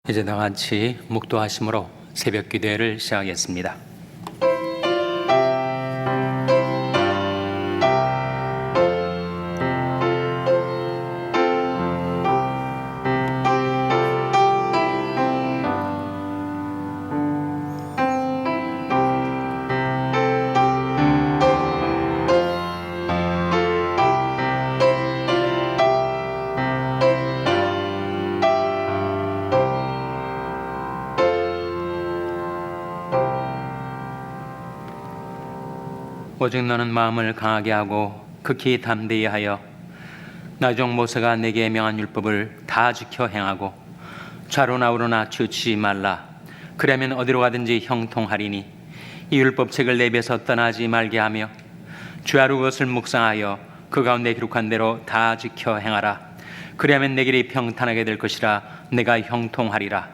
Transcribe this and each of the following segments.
이제 다 같이 묵도하심으로 새벽 기도회를 시작하겠습니다. 오직 너는 마음을 강하게 하고 극히 담대히 하여 나중 모세가 내게 명한 율법을 다 지켜 행하고 좌로나 우로나 치우치지 말라. 그러면 어디로 가든지 형통하리니 이 율법책을 내 입에서 떠나지 말게 하며 주야로 그것을 묵상하여 그 가운데 기록한 대로 다 지켜 행하라. 그러면 내 길이 평탄하게 될 것이라. 내가 형통하리라.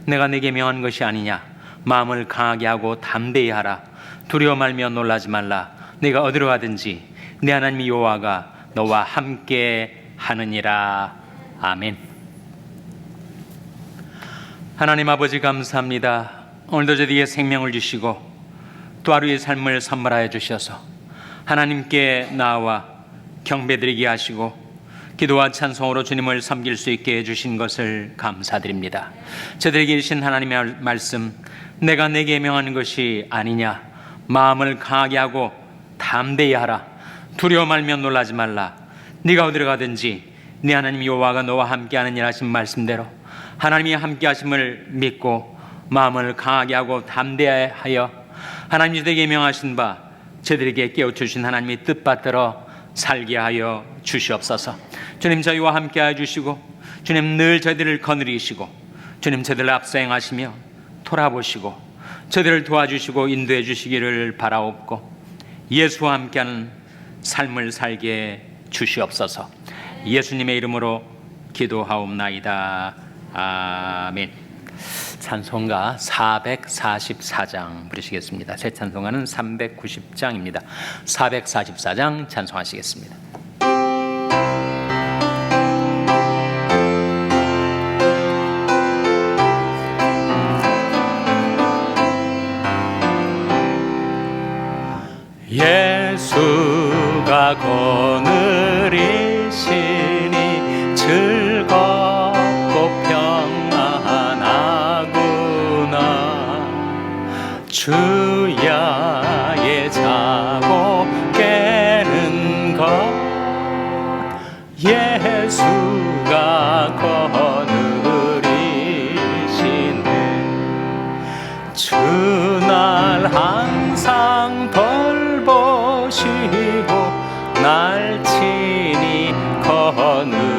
내가 내게 명한 것이 아니냐. 마음을 강하게 하고 담대히 하라. 두려워 말며 놀라지 말라. 네가 어디로 가든지 네 하나님 여호와가 너와 함께 하느니라. 아멘. 하나님 아버지 감사합니다. 오늘도 저희에게 생명을 주시고 또 하루의 삶을 선물하여 주셔서 하나님께 나와 경배드리게 하시고 기도와 찬송으로 주님을 섬길 수 있게 해주신 것을 감사드립니다. 저들에게 주신 하나님의 말씀, 내가 내게 명하는 것이 아니냐. 마음을 강하게 하고 담대히 하라. 두려워 말며 놀라지 말라. 네가 어디로 가든지 네 하나님 여호와가 너와 함께하느니라 하신 말씀대로 하나님이 함께하심을 믿고 마음을 강하게 하고 담대하여 하나님 저들에게 명하신 바 저들에게 깨우쳐주신 하나님의 뜻받들어 살게 하여 주시옵소서. 주님 저희와 함께하여 주시고 주님 늘 저희들을 거느리시고 주님 저희들을 앞서 행하시며 돌아보시고 저희들을 도와주시고 인도해 주시기를 바라옵고 예수와 함께하는 삶을 살게 주시옵소서. 예수님의 이름으로 기도하옵나이다. 아멘. 찬송가 444장 부르시겠습니다. 새 찬송가는 390장입니다. 444장 찬송하시겠습니다. 예수가 거느리시니 즐겁고 평안하구나. 주야에 자고 깨는 것 예수가 거느리시네. 주날 항상 보시고 날 친히 거느리시네.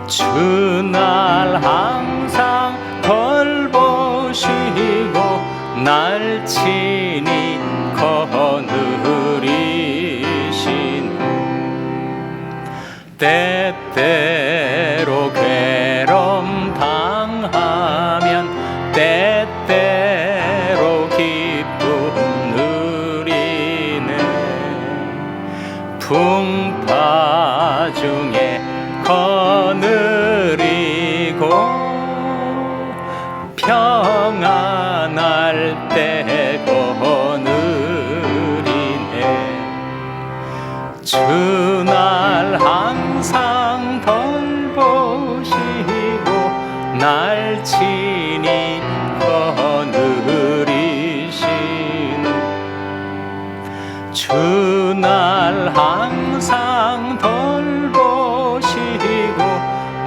주날 항상 돌보시고 날 친히 거느리시네. 때때로 괴로움 당하면 때때로 풍파 중에 거느리고 평안할 때 거느리네. 주날 항상 돌보시고 날 친히 거느리시네. 주날 항상 돌보시고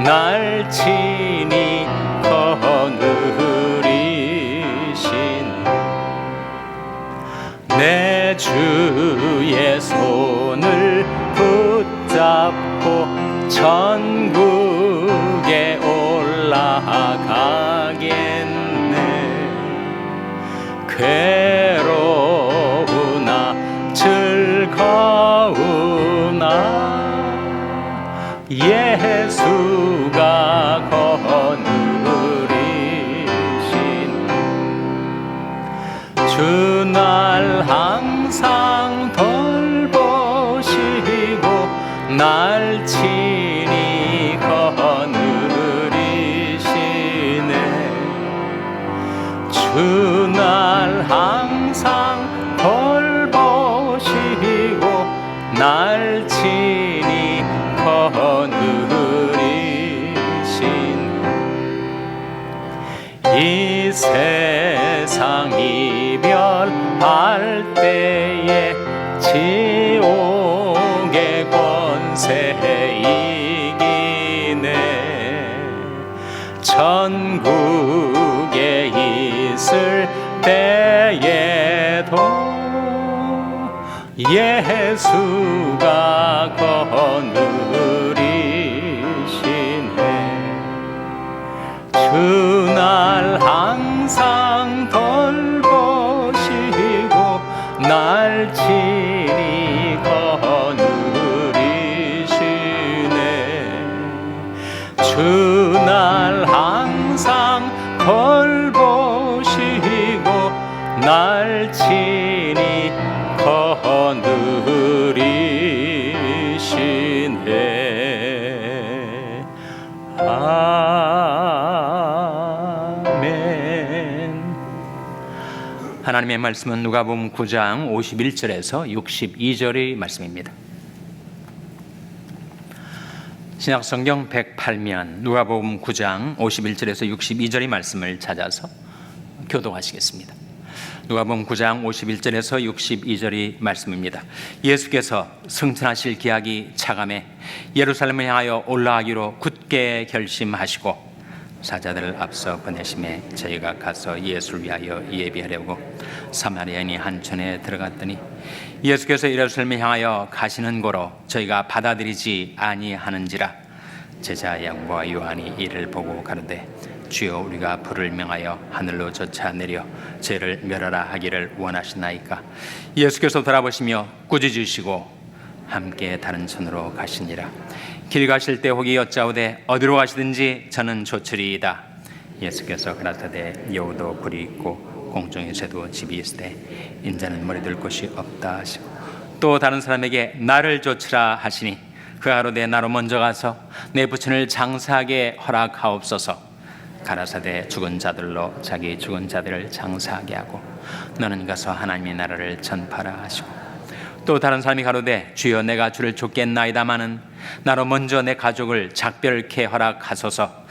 날 친히 거느리신 내 주의 손을 붙잡고 천국에 올라가겠네. 괴로우나 즐거우나 예수가 거느리신 주날 항상 돌보시고 날 친히 거느리신 날 친히 거느리신 이 세상 이별할 때에 지옥의 권세 이기네 천국에 있을 때에도 예수가 거느리시네 주날 항상 돌보시고 날 친히 거느리시네 주날 항상 돌보시고 날 친히 거느리시네 아멘. 하나님의 말씀은 누가복음 9장 51절에서 62절의 말씀입니다. 신약성경 108면 누가복음 9장 51절에서 62절의 말씀을 찾아서 교독하시겠습니다. 누가복음 9장 51절에서 62절의 말씀입니다. 예수께서 승천하실 기약이 차감해 예루살렘을 향하여 올라가기로 굳게 결심하시고 사자들을 앞서 보내심에 저희가 가서 예수를 위하여 예비하려고 사마리아인이 한 촌에 들어갔더니 예수께서 예루살렘을 향하여 가시는 고로 저희가 받아들이지 아니하는지라 제자 야고보와 요한이 이를 보고 가로되 주여 우리가 불을 명하여 하늘로 쫓아내려 죄를 멸하라 하기를 원하시나이까 예수께서 돌아보시며 꾸짖으시고 함께 다른 촌으로 가시니라 길 가실 때 혹이 여짜오되 어디로 가시든지 저는 좋으리이다 예수께서 가라사대 여우도 불이 있고 공중의 새도 집이 있으되 인자는 머리 둘 곳이 없다 하시고 또 다른 사람에게 나를 좇으라 하시니 그 가로되 나로 먼저 가서 내 부친을 장사하게 허락하옵소서 가라사대 죽은 자들로 자기 죽은 자들을 장사하게 하고 너는 가서 하나님의 나라를 전파라 하시고 또 다른 사람이 가로되 주여 내가 주를 쫓겠나이다마는 나로 먼저 내 가족을 작별케 허락하소서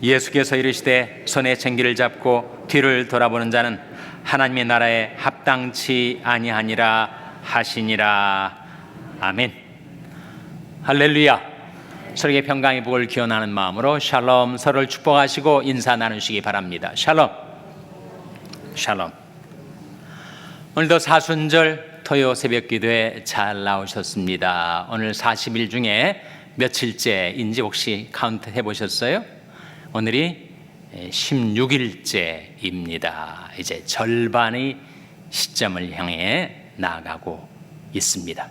예수께서 이르시되 손에 쟁기를 잡고 뒤를 돌아보는 자는 하나님의 나라에 합당치 아니하니라 하시니라 아멘. 할렐루야. 서로에게 평강의 복을 기원하는 마음으로 샬롬 서로를 축복하시고 인사 나누시기 바랍니다. 샬롬 샬롬. 오늘도 사순절 토요 새벽 기도에 잘 나오셨습니다. 오늘 40일 중에 며칠째인지 혹시 카운트 해보셨어요? 오늘이 16일째입니다. 이제 절반의 시점을 향해 나아가고 있습니다.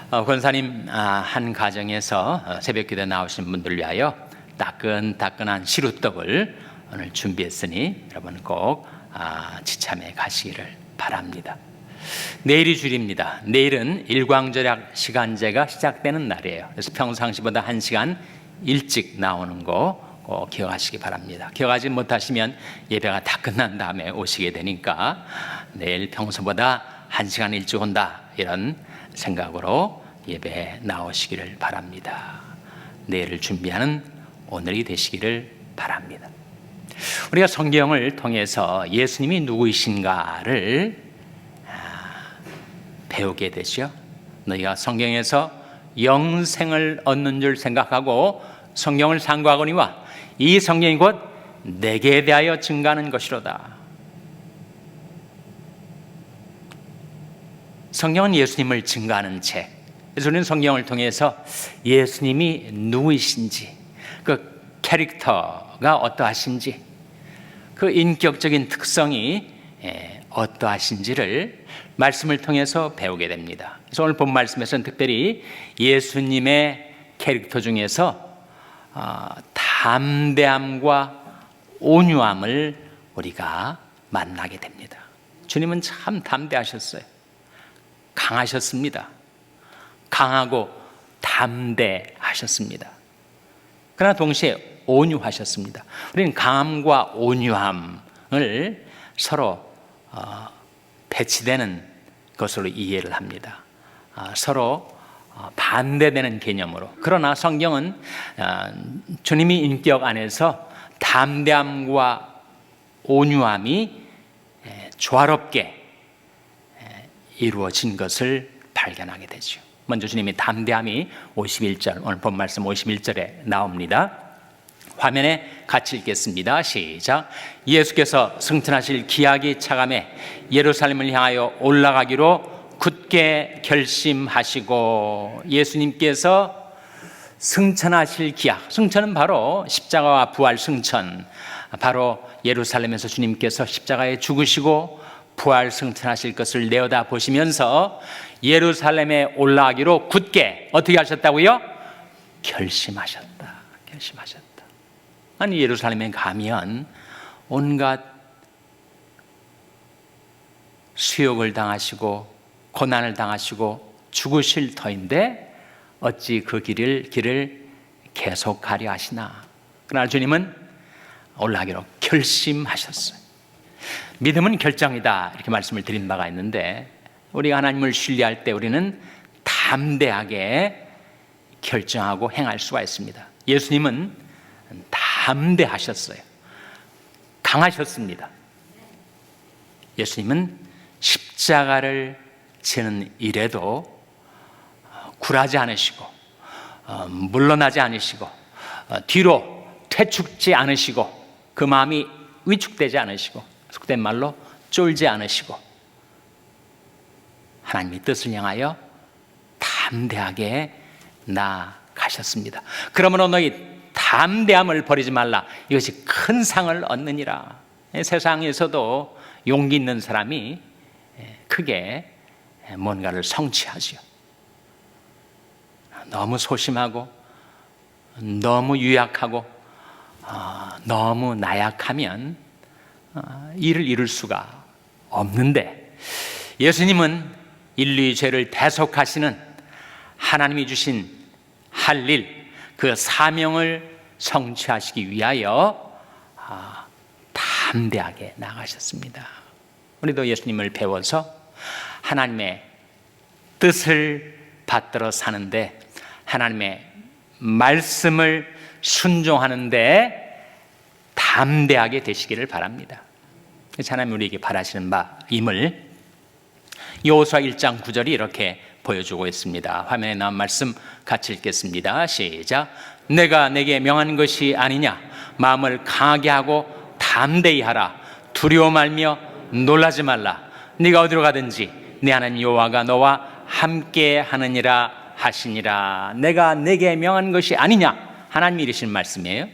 권사님 한 가정에서 새벽기도에 나오신 분들 위하여 따끈따끈한 시루떡을 오늘 준비했으니 여러분 꼭 지참해 가시기를 바랍니다. 내일이 주일입니다. 내일은 일광절약 시간제가 시작되는 날이에요. 그래서 평상시보다 1시간 일찍 나오는 거 꼭 기억하시기 바랍니다. 기억하지 못하시면 예배가 다 끝난 다음에 오시게 되니까 내일 평소보다 1시간 일찍 온다 이런 생각으로 예배에 나오시기를 바랍니다. 내일을 준비하는 오늘이 되시기를 바랍니다. 우리가 성경을 통해서 예수님이 누구이신가를 배우게 되죠. 너희가 성경에서 영생을 얻는 줄 생각하고 성경을 상고하거니와 이 성경이 곧 내게 대하여 증가하는 것이로다. 성경은 예수님을 증가하는 책. 그래서 우리는 성경을 통해서 예수님이 누구이신지, 그 캐릭터가 어떠하신지, 그 인격적인 특성이 어떠하신지를 말씀을 통해서 배우게 됩니다. 그래서 오늘 본 말씀에서는 특별히 예수님의 캐릭터 중에서 담대함과 온유함을 우리가 만나게 됩니다. 주님은 참 담대하셨어요. 강하셨습니다. 강하고 담대하셨습니다. 그러나 동시에 온유하셨습니다. 우리는 강함과 온유함을 서로 배치되는 것으로 이해를 합니다. 서로 반대되는 개념으로. 그러나 성경은 주님의 인격 안에서 담대함과 온유함이 조화롭게 이루어진 것을 발견하게 되죠. 먼저 주님의 담대함이 51절, 오늘 본 말씀 51절에 나옵니다. 화면에 같이 읽겠습니다. 시작. 예수께서 승천하실 기약이 차감해 예루살렘을 향하여 올라가기로 굳게 결심하시고, 예수님께서 승천하실 기약, 승천은 바로 십자가와 부활 승천, 바로 예루살렘에서 주님께서 십자가에 죽으시고 부활 승천하실 것을 내어다 보시면서 예루살렘에 올라가기로 굳게 어떻게 하셨다고요? 결심하셨다. 아니, 예루살렘에 가면 온갖 수욕을 당하시고 고난을 당하시고 죽으실 터인데 어찌 그 길을 계속하려 하시나. 그러나 주님은 올라가기로 결심하셨어요. 믿음은 결정이다, 이렇게 말씀을 드린 바가 있는데, 우리가 하나님을 신뢰할 때 우리는 담대하게 결정하고 행할 수가 있습니다. 예수님은 담대하셨어요. 강하셨습니다. 예수님은 십자가를 지는 일에도 굴하지 않으시고 물러나지 않으시고 뒤로 퇴축지 않으시고 그 마음이 위축되지 않으시고, 속된 말로 쫄지 않으시고 하나님의 뜻을 향하여 담대하게 나아가셨습니다. 그러므로 너희 담대함을 버리지 말라. 이것이 큰 상을 얻느니라. 세상에서도 용기 있는 사람이 크게 뭔가를 성취하지요. 너무 소심하고 너무 유약하고 너무 나약하면 일을 이룰 수가 없는데, 예수님은 인류의 죄를 대속하시는 하나님이 주신 할 일, 그 사명을 성취하시기 위하여 담대하게 나가셨습니다. 우리도 예수님을 배워서 하나님의 뜻을 받들어 사는데, 하나님의 말씀을 순종하는데 담대하게 되시기를 바랍니다. 하나님 우리에게 바라시는 바임을 여호수아 1장 9절이 이렇게 보여주고 있습니다. 화면에 나온 말씀 같이 읽겠습니다. 시작. 내가 내게 명한 것이 아니냐. 마음을 강하게 하고 담대히 하라. 두려워 말며 놀라지 말라. 네가 어디로 가든지 네 하나님 여호와가 너와 함께 하느니라 하시니라. 내가 내게 명한 것이 아니냐. 하나님이 이르신 말씀이에요.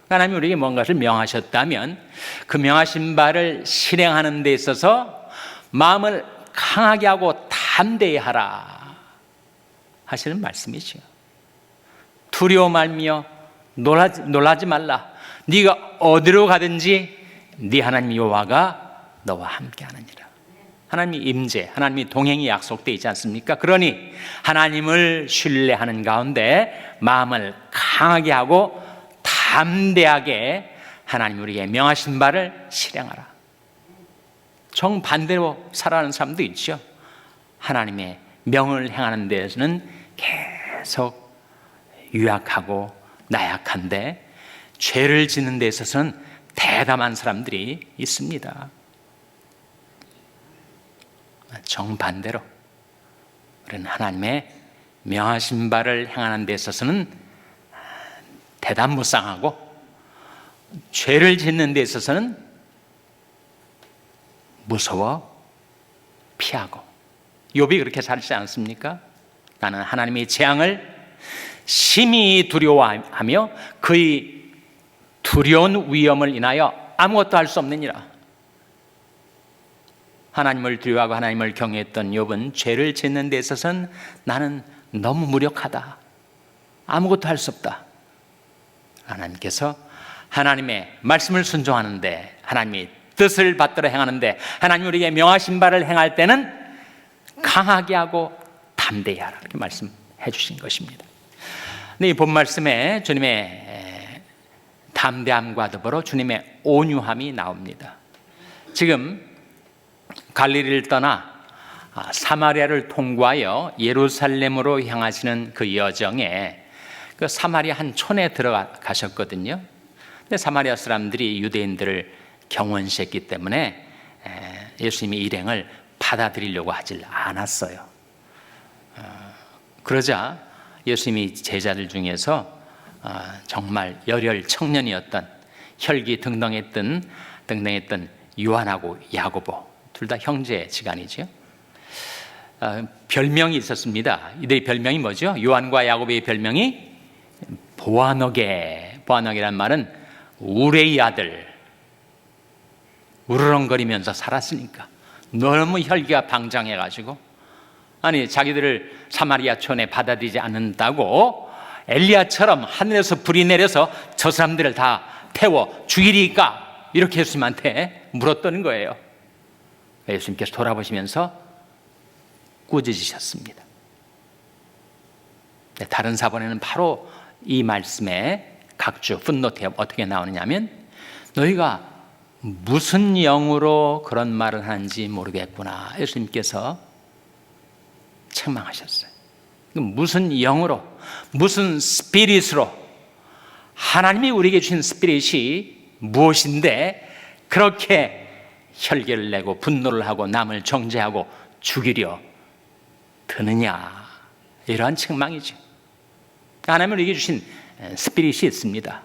하나님이 우리에게 뭔가를 명하셨다면 그 명하신 바를 실행하는 데 있어서 마음을 강하게 하고 담대히 하라 하시는 말씀이죠. 두려워 말며 놀라지 말라. 네가 어디로 가든지 네 하나님 여호와가 너와 함께 하느니라. 하나님의 임재, 하나님의 동행이 약속되어 있지 않습니까? 그러니 하나님을 신뢰하는 가운데 마음을 강하게 하고 담대하게 하나님 우리에게 명하신 바를 실행하라. 정반대로 살아가는 사람도 있죠. 하나님의 명을 행하는 데에서는 계속 유약하고 나약한데 죄를 짓는 데 있어서는 대담한 사람들이 있습니다. 정반대로 우리는 하나님의 명하신 바를 행하는 데 있어서는 대담무쌍하고, 죄를 짓는 데 있어서는 무서워 피하고. 욥이 그렇게 살지 않습니까? 나는 하나님의 재앙을 심히 두려워하며 그의 두려운 위험을 인하여 아무것도 할 수 없느니라. 하나님을 두려워하고 하나님을 경외했던 욥은 죄를 짓는 데 있어서는 나는 너무 무력하다, 아무것도 할 수 없다. 하나님께서 하나님의 말씀을 순종하는데, 하나님의 뜻을 받들어 행하는데, 하나님 우리에게 명하신 바를 행할 때는 강하게 하고 담대히 하라, 이렇게 말씀해 주신 것입니다. 이 본 말씀에 주님의 담대함과 더불어 주님의 온유함이 나옵니다. 지금 갈릴리를 떠나 사마리아를 통과하여 예루살렘으로 향하시는 그 여정에 그 사마리아 한 촌에 들어가셨거든요. 근데 사마리아 사람들이 유대인들을 경원시했기 때문에 예수님의 일행을 받아들이려고 하질 않았어요. 그러자 예수님이 제자들 중에서 정말 열혈 청년이었던 혈기 등등했던 요한하고 야고보, 둘 다 형제지간이죠. 별명이 있었습니다. 이들의 별명이 뭐죠? 요한과 야고보의 별명이 보아너게. 보아너게란 말은 우레의 아들. 우르렁거리면서 살았으니까 너무 혈기가 방장해가지고, 아니 자기들을 사마리아촌에 받아들이지 않는다고 엘리야처럼 하늘에서 불이 내려서 저 사람들을 다 태워 죽이리까, 이렇게 예수님한테 물었던 거예요. 예수님께서 돌아보시면서 꾸짖으셨습니다. 다른 사본에는 바로 이 말씀의 각주 풋노트에 어떻게 나오느냐면, 너희가 무슨 영으로 그런 말을 하는지 모르겠구나, 예수님께서 책망하셨어요. 무슨 영으로, 무슨 스피릿으로, 하나님이 우리에게 주신 스피릿이 무엇인데 그렇게 혈기를 내고 분노를 하고 남을 정죄하고 죽이려 드느냐, 이러한 책망이죠. 하나님이 우리에게 주신 스피릿이 있습니다.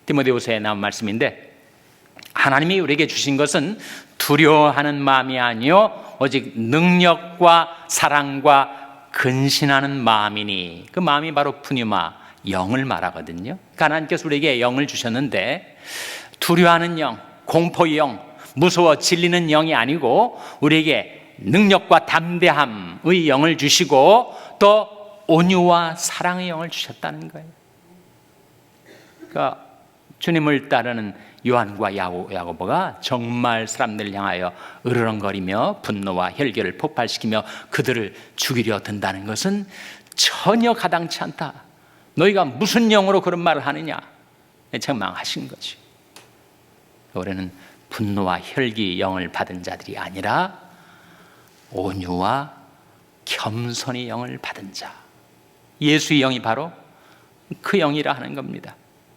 디모데후서에 나온 말씀인데, 하나님이 우리에게 주신 것은 두려워하는 마음이 아니요 오직 능력과 사랑과 근신하는 마음이니, 그 마음이 바로 푸뉴마, 영을 말하거든요. 하나님께서 우리에게 영을 주셨는데 두려워하는 영, 공포의 영, 무서워 질리는 영이 아니고 우리에게 능력과 담대함의 영을 주시고 또 온유와 사랑의 영을 주셨다는 거예요. 그러니까 주님을 따르는 요한과 야고보가 정말 사람들을 향하여 으르렁거리며 분노와 혈기를 폭발시키며 그들을 죽이려 든다는 것은 전혀 가당치 않다. 너희가 무슨 영으로 그런 말을 하느냐, 책망하신 거지. 우리는 분노와 혈기 영을 받은 자들이 아니라 온유와 겸손의 영을 받은 자, 예수의 영이 바로 그 영이라 하는 겁니다.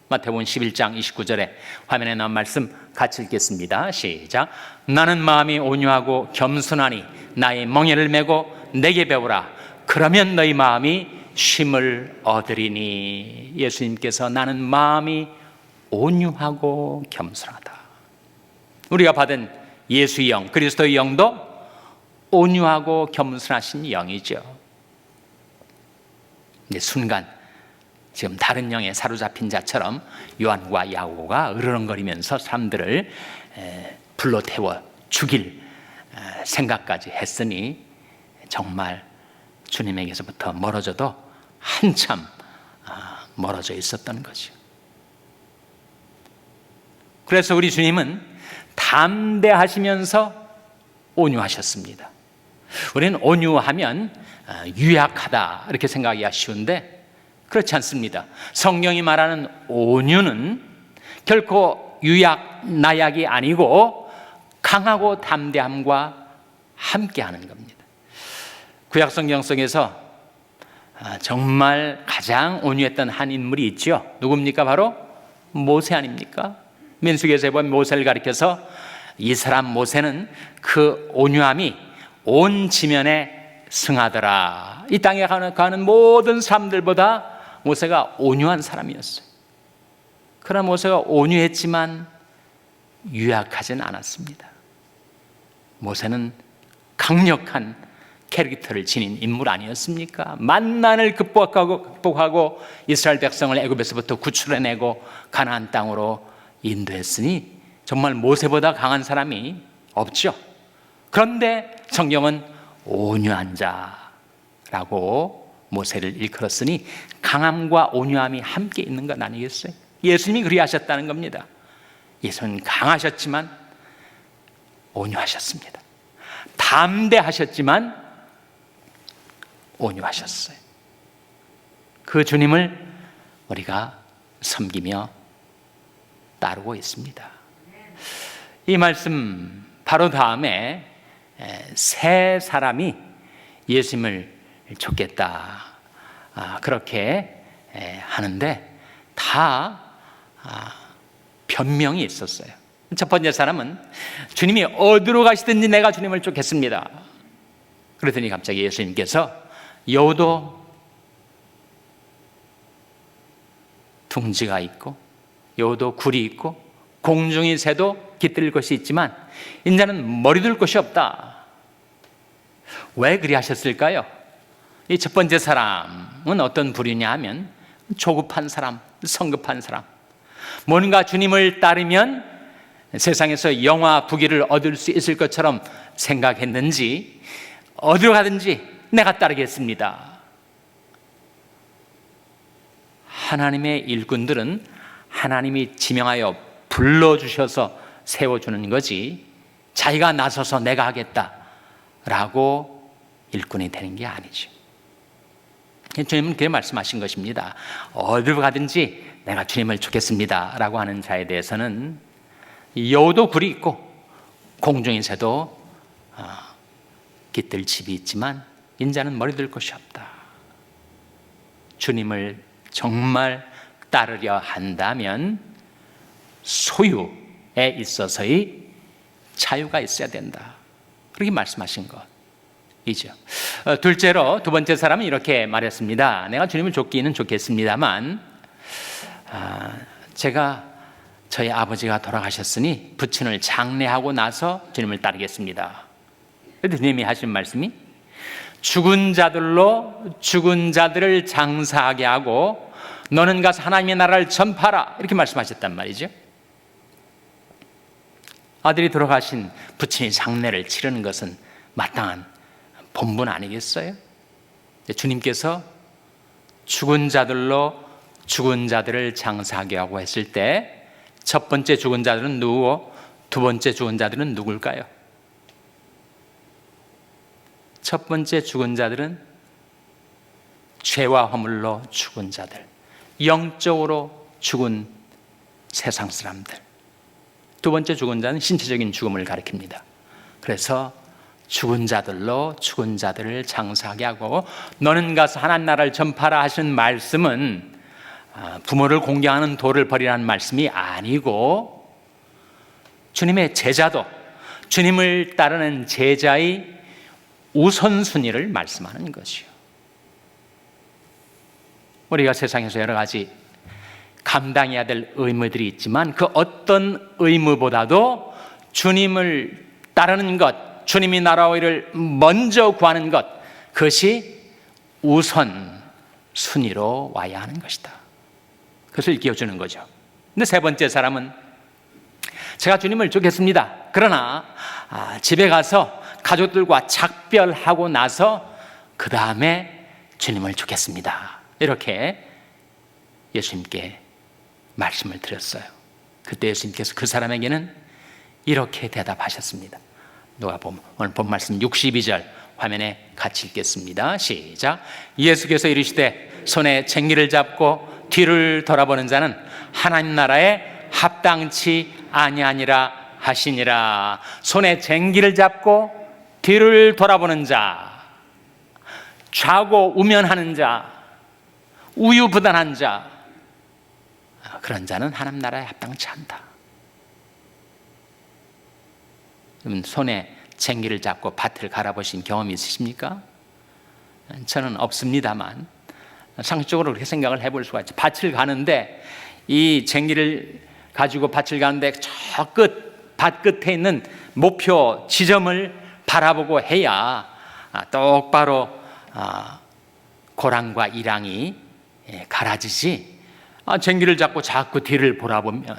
마태복음 11장 29절에 화면에 나온 말씀 같이 읽겠습니다. 시작. 나는 마음이 온유하고 겸손하니 나의 멍에를 메고 내게 배우라. 그러면 너희 마음이 쉼을 얻으리니. 예수님께서 나는 마음이 온유하고 겸손하다. 우리가 받은 예수의 영, 그리스도의 영도 온유하고 겸손하신 영이죠. 근데 순간 지금 다른 영에 사로잡힌 자처럼 요한과 야고보가 으르렁거리면서 사람들을 불로 태워 죽일 생각까지 했으니 정말 주님에게서부터 멀어져도 한참 멀어져 있었던 거죠. 그래서 우리 주님은 담대하시면서 온유하셨습니다. 우리는 온유하면 유약하다 이렇게 생각하기가 쉬운데 그렇지 않습니다. 성경이 말하는 온유는 결코 유약, 나약이 아니고 강하고 담대함과 함께하는 겁니다. 구약성경 속에서 정말 가장 온유했던 한 인물이 있죠. 누굽니까? 바로 모세 아닙니까? 민수기에서 보면 모세를 가리켜서 이 사람 모세는 그 온유함이 온 지면에 승하더라. 이 땅에 가는 모든 사람들보다 모세가 온유한 사람이었어요. 그러나 모세가 온유했지만 유약하진 않았습니다. 모세는 강력한 캐릭터를 지닌 인물 아니었습니까? 만난을 극복하고 이스라엘 백성을 애굽에서부터 구출해내고 가나안 땅으로 인도했으니 정말 모세보다 강한 사람이 없죠. 그런데 성경은 온유한 자라고 모세를 일컬었으니 강함과 온유함이 함께 있는 건 아니겠어요? 예수님이 그리하셨다는 겁니다. 예수는 강하셨지만 온유하셨습니다. 담대하셨지만 온유하셨어요. 그 주님을 우리가 섬기며 따르고 있습니다. 이 말씀 바로 다음에 세 사람이 예수님을 쫓겠다. 그렇게 하는데 다 변명이 있었어요. 첫 번째 사람은 주님이 어디로 가시든지 내가 주님을 쫓겠습니다. 그러더니 갑자기 예수님께서 여우도 둥지가 있고 여우도 굴이 있고 공중의 새도 깃들 것이 있지만 인자는 머리 둘 것이 없다. 왜 그리 하셨을까요? 이 첫 번째 사람은 어떤 부류냐 하면 조급한 사람, 성급한 사람, 뭔가 주님을 따르면 세상에서 영화 부귀를 얻을 수 있을 것처럼 생각했는지 어디로 가든지 내가 따르겠습니다. 하나님의 일꾼들은 하나님이 지명하여 불러주셔서 세워주는 거지 자기가 나서서 내가 하겠다라고 일꾼이 되는 게 아니죠. 주님은 그렇게 말씀하신 것입니다. 어디로 가든지 내가 주님을 쫓겠습니다 라고 하는 자에 대해서는 여우도 굴이 있고 공중의 새도 깃들 집이 있지만 인자는 머리 들 것이 없다. 주님을 정말 따르려 한다면 소유에 있어서의 자유가 있어야 된다. 그렇게 말씀하신 것이죠. 둘째로 두 번째 사람은 이렇게 말했습니다. 내가 주님을 쫓기는 좋겠습니다만 제가 저희 아버지가 돌아가셨으니 부친을 장례하고 나서 주님을 따르겠습니다. 그런데 주님이 하신 말씀이 죽은 자들로 죽은 자들을 장사하게 하고 너는 가서 하나님의 나라를 전파하라 이렇게 말씀하셨단 말이죠. 아들이 돌아가신 부친이 장례를 치르는 것은 마땅한 본분 아니겠어요? 주님께서 죽은 자들로 죽은 자들을 장사하게 하고 했을 때 첫 번째 죽은 자들은 누구고 두 번째 죽은 자들은 누굴까요? 첫 번째 죽은 자들은 죄와 허물로 죽은 자들, 영적으로 죽은 세상 사람들. 두 번째 죽은 자는 신체적인 죽음을 가리킵니다. 그래서 죽은 자들로 죽은 자들을 장사하게 하고 너는 가서 하나님 나라를 전파하라 하신 말씀은 부모를 공경하는 도를 버리라는 말씀이 아니고 주님의 제자도 주님을 따르는 제자의 우선순위를 말씀하는 것이요. 우리가 세상에서 여러 가지 감당해야 될 의무들이 있지만 그 어떤 의무보다도 주님을 따르는 것, 주님이 나라와 의를 먼저 구하는 것, 그것이 우선순위로 와야 하는 것이다. 그것을 일깨워주는 거죠. 근데 세 번째 사람은 제가 주님을 쫓겠습니다. 그러나 집에 가서 가족들과 작별하고 나서 그 다음에 주님을 쫓겠습니다. 이렇게 예수님께 말씀을 드렸어요. 그때 예수님께서 그 사람에게는 이렇게 대답하셨습니다. 누가복음 오늘 본 말씀 62절 화면에 같이 읽겠습니다. 시작. 예수께서 이르시되 손에 쟁기를 잡고 뒤를 돌아보는 자는 하나님 나라에 합당치 아니하니라 하시니라. 손에 쟁기를 잡고 뒤를 돌아보는 자, 좌고 우면하는 자, 우유부단한 자, 그런 자는 하나님 나라에 합당치 않다. 여러분 손에 쟁기를 잡고 밭을 갈아보신 경험이 있으십니까? 저는 없습니다만 상식적으로 그렇게 생각을 해볼 수가 있죠. 밭을 가는데 이 쟁기를 가지고 밭을 가는데 저 밭 끝에 있는 목표 지점을 바라보고 해야 똑바로 고랑과 이랑이 갈아지지. 쟁기를 잡고 자꾸 뒤를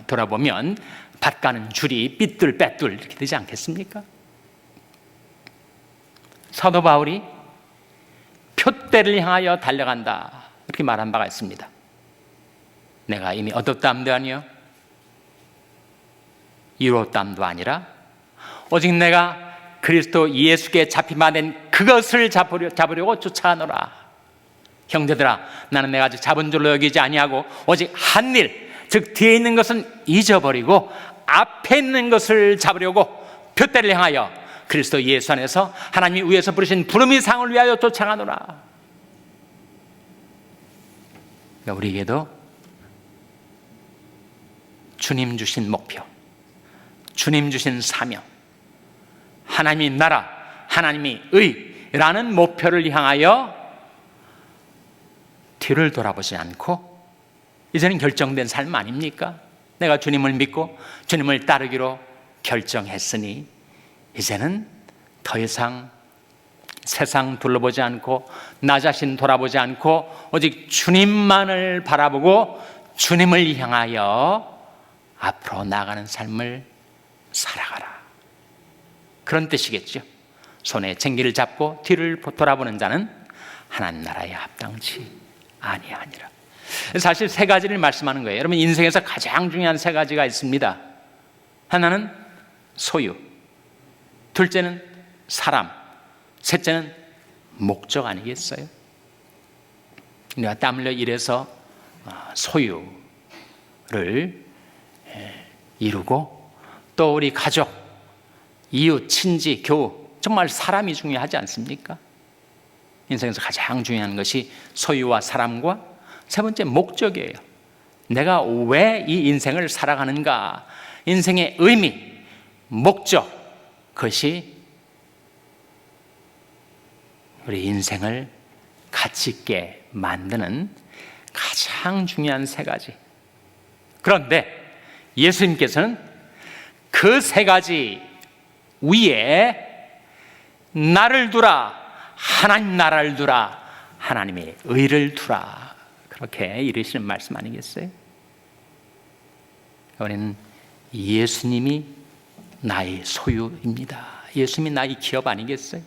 돌아보면 밭 가는 줄이 삐뚤빼뚤 이렇게 되지 않겠습니까? 사도 바울이 표대를 향하여 달려간다 이렇게 말한 바가 있습니다. 내가 이미 얻었담도 아니요 이뤘담도 아니라 오직 내가 그리스도 예수께 잡히마 된 그것을 잡으려고 쫓아가노라. 형제들아, 나는 내가 아직 잡은 줄로 여기지 아니하고 오직 한 일, 즉 뒤에 있는 것은 잊어버리고 앞에 있는 것을 잡으려고 표대를 향하여 그리스도 예수 안에서 하나님이 위에서 부르신 부름의 상을 위하여 쫓아가노라. 그러니까 우리에게도 주님 주신 목표, 주님 주신 사명, 하나님의 나라, 하나님의 의라는 목표를 향하여 뒤를 돌아보지 않고, 이제는 결정된 삶 아닙니까? 내가 주님을 믿고 주님을 따르기로 결정했으니 이제는 더 이상 세상 둘러보지 않고 나 자신 돌아보지 않고 오직 주님만을 바라보고 주님을 향하여 앞으로 나아가는 삶을 살아가라. 그런 뜻이겠죠. 손에 쟁기를 잡고 뒤를 돌아보는 자는 하나님 나라에 합당치 아니하니라. 사실 세 가지를 말씀하는 거예요. 여러분, 인생에서 가장 중요한 세 가지가 있습니다. 하나는 소유, 둘째는 사람, 셋째는 목적 아니겠어요? 내가 땀 흘려 일해서 소유를 이루고, 또 우리 가족, 이웃, 친지, 교우, 정말 사람이 중요하지 않습니까? 인생에서 가장 중요한 것이 소유와 사람과 세 번째 목적이에요. 내가 왜 이 인생을 살아가는가? 인생의 의미, 목적, 그것이 우리 인생을 가치 있게 만드는 가장 중요한 세 가지. 그런데 예수님께서는 그 세 가지 위에 나를 두라, 하나님 나라를 두라, 하나님의 의를 두라, 그렇게 이르시는 말씀 아니겠어요? 우리는 예수님이 나의 소유입니다. 예수님이 나의 기업 아니겠어요?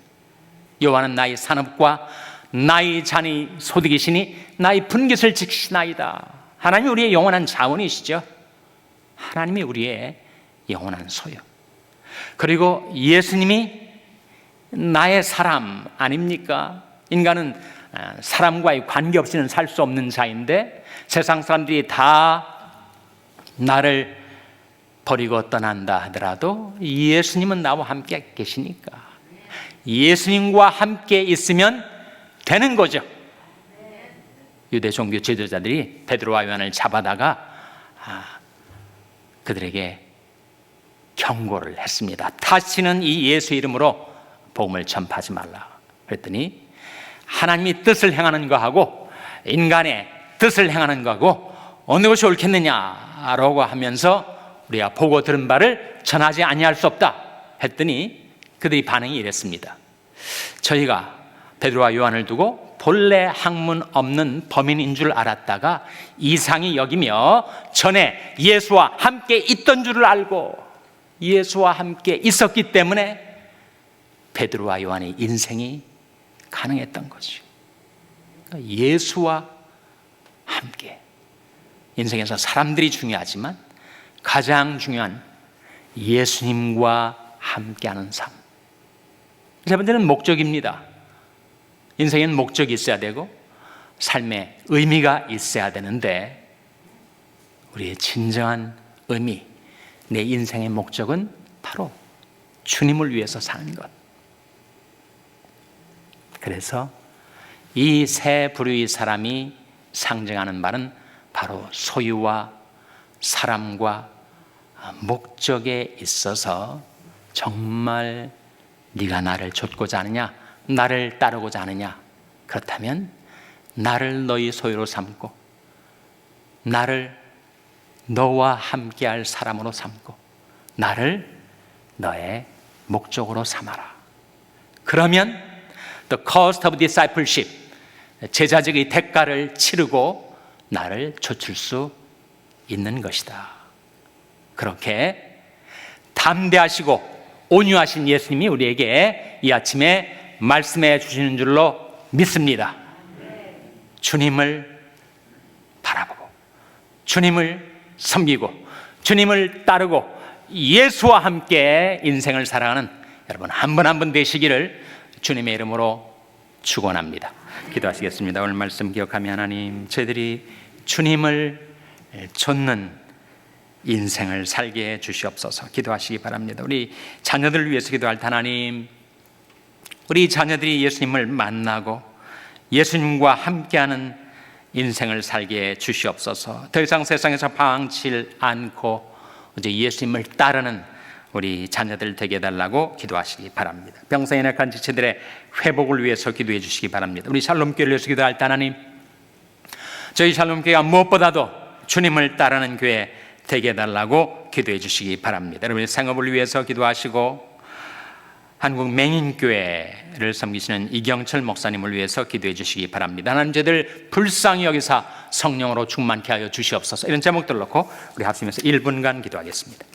여호와는 나의 산업과 나의 잔이 소득이시니 나의 분깃을 지키시나이다. 하나님이 우리의 영원한 자원이시죠. 하나님이 우리의 영원한 소유. 그리고 예수님이 나의 사람 아닙니까? 인간은 사람과의 관계 없이는 살 수 없는 자인데, 세상 사람들이 다 나를 버리고 떠난다 하더라도 예수님은 나와 함께 계시니까 예수님과 함께 있으면 되는 거죠. 유대 종교 지도자들이 베드로와 요한을 잡아다가 그들에게 경고를 했습니다. 다시는 이 예수 이름으로 복음을 전파하지 말라. 그랬더니 하나님이 뜻을 행하는 거하고 인간의 뜻을 행하는 거하고 어느 것이 옳겠느냐라고 하면서 우리가 보고 들은 바를 전하지 아니할 수 없다 했더니 그들이 반응이 이랬습니다. 저희가 베드로와 요한을 두고 본래 학문 없는 범인인 줄 알았다가 이상히 여기며 전에 예수와 함께 있던 줄을 알고 예수와 함께 있었기 때문에 베드로와 요한의 인생이 가능했던 거죠. 그러니까 예수와 함께, 인생에서 사람들이 중요하지만 가장 중요한 예수님과 함께하는 삶. 세 번째는 목적입니다. 인생에는 목적이 있어야 되고 삶에 의미가 있어야 되는데, 우리의 진정한 의미, 내 인생의 목적은 바로 주님을 위해서 사는 것. 그래서 이 세 부류의 사람이 상징하는 말은 바로 소유와 사람과 목적에 있어서 정말 네가 나를 좇고자 하느냐, 나를 따르고자 하느냐, 그렇다면 나를 너희 소유로 삼고 나를 너와 함께할 사람으로 삼고 나를 너의 목적으로 삼아라. 그러면 the cost of discipleship, 제자적의 대가를 치르고 나를 좇을 수 있는 것이다. 그렇게 담대하시고 온유하신 예수님이 우리에게 이 아침에 말씀해 주시는 줄로 믿습니다. 주님을 바라보고 주님을 섬기고 주님을 따르고 예수와 함께 인생을 살아가는 여러분 한 분 한 분 되시기를 주님의 이름으로 축원합니다. 기도하시겠습니다. 오늘 말씀 기억하며 하나님, 저희들이 주님을 좇는 인생을 살게 해 주시옵소서. 기도하시기 바랍니다. 우리 자녀들을 위해서 기도할 때 하나님, 우리 자녀들이 예수님을 만나고 예수님과 함께하는 인생을 살게 해 주시옵소서. 더 이상 세상에서 방황치 않고 이제 예수님을 따르는 우리 자녀들 되게 해달라고 기도하시기 바랍니다. 병상에 낙한 지체들의 회복을 위해서 기도해 주시기 바랍니다. 우리 샬롬교회를 위해서 기도할 때 하나님, 저희 샬롬교회가 무엇보다도 주님을 따르는 교회 되게 해달라고 기도해 주시기 바랍니다. 여러분의 생업을 위해서 기도하시고 한국 맹인교회를 섬기시는 이경철 목사님을 위해서 기도해 주시기 바랍니다. 하나님, 저희들 불쌍히 여기사 성령으로 충만케 하여 주시옵소서. 이런 제목들 놓고 우리 합심해서 1분간 기도하겠습니다.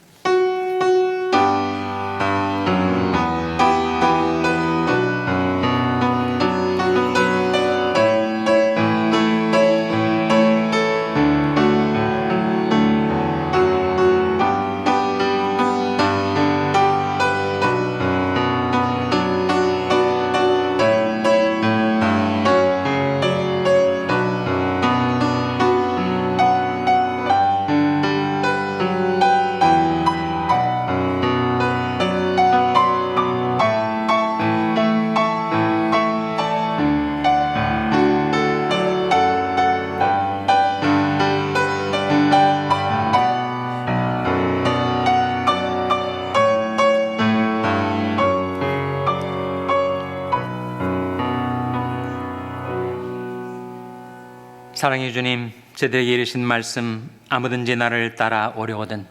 사랑해 주님, 저들에게 이르신 말씀, 아무든지 나를 따라 오려거든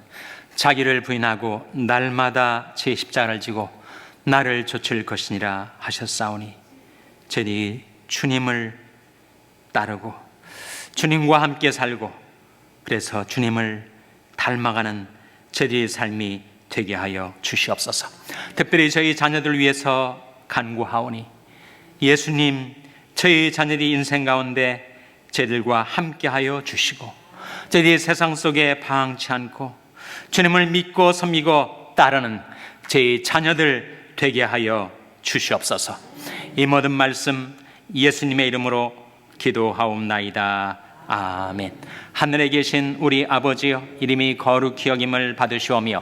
자기를 부인하고 날마다 제 십자가를 지고 나를 좇을 것이니라 하셨사오니, 저들이 주님을 따르고 주님과 함께 살고 그래서 주님을 닮아가는 저들의 삶이 되게 하여 주시옵소서. 특별히 저희 자녀들 위해서 간구하오니, 예수님, 저희 자녀들이 인생 가운데 저희들과 함께하여 주시고 저희들이 세상 속에 방황치 않고 주님을 믿고 섬기고 따르는 저희 자녀들 되게 하여 주시옵소서. 이 모든 말씀 예수님의 이름으로 기도하옵나이다. 아멘. 하늘에 계신 우리 아버지여, 이름이 거룩히 여김을 받으시오며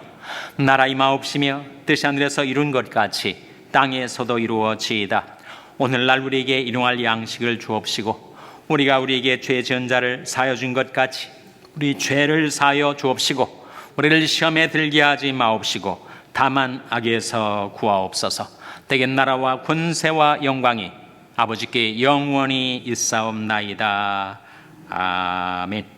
나라 임하옵시며 뜻이 하늘에서 이룬 것 같이 땅에서도 이루어지이다. 오늘날 우리에게 일용할 양식을 주옵시고 우리가 우리에게 죄 지은 자를 사하여 준 것 같이 우리 죄를 사하여 주옵시고 우리를 시험에 들게 하지 마옵시고 다만 악에서 구하옵소서. 대개 나라와 권세와 영광이 아버지께 영원히 있사옵나이다. 아멘.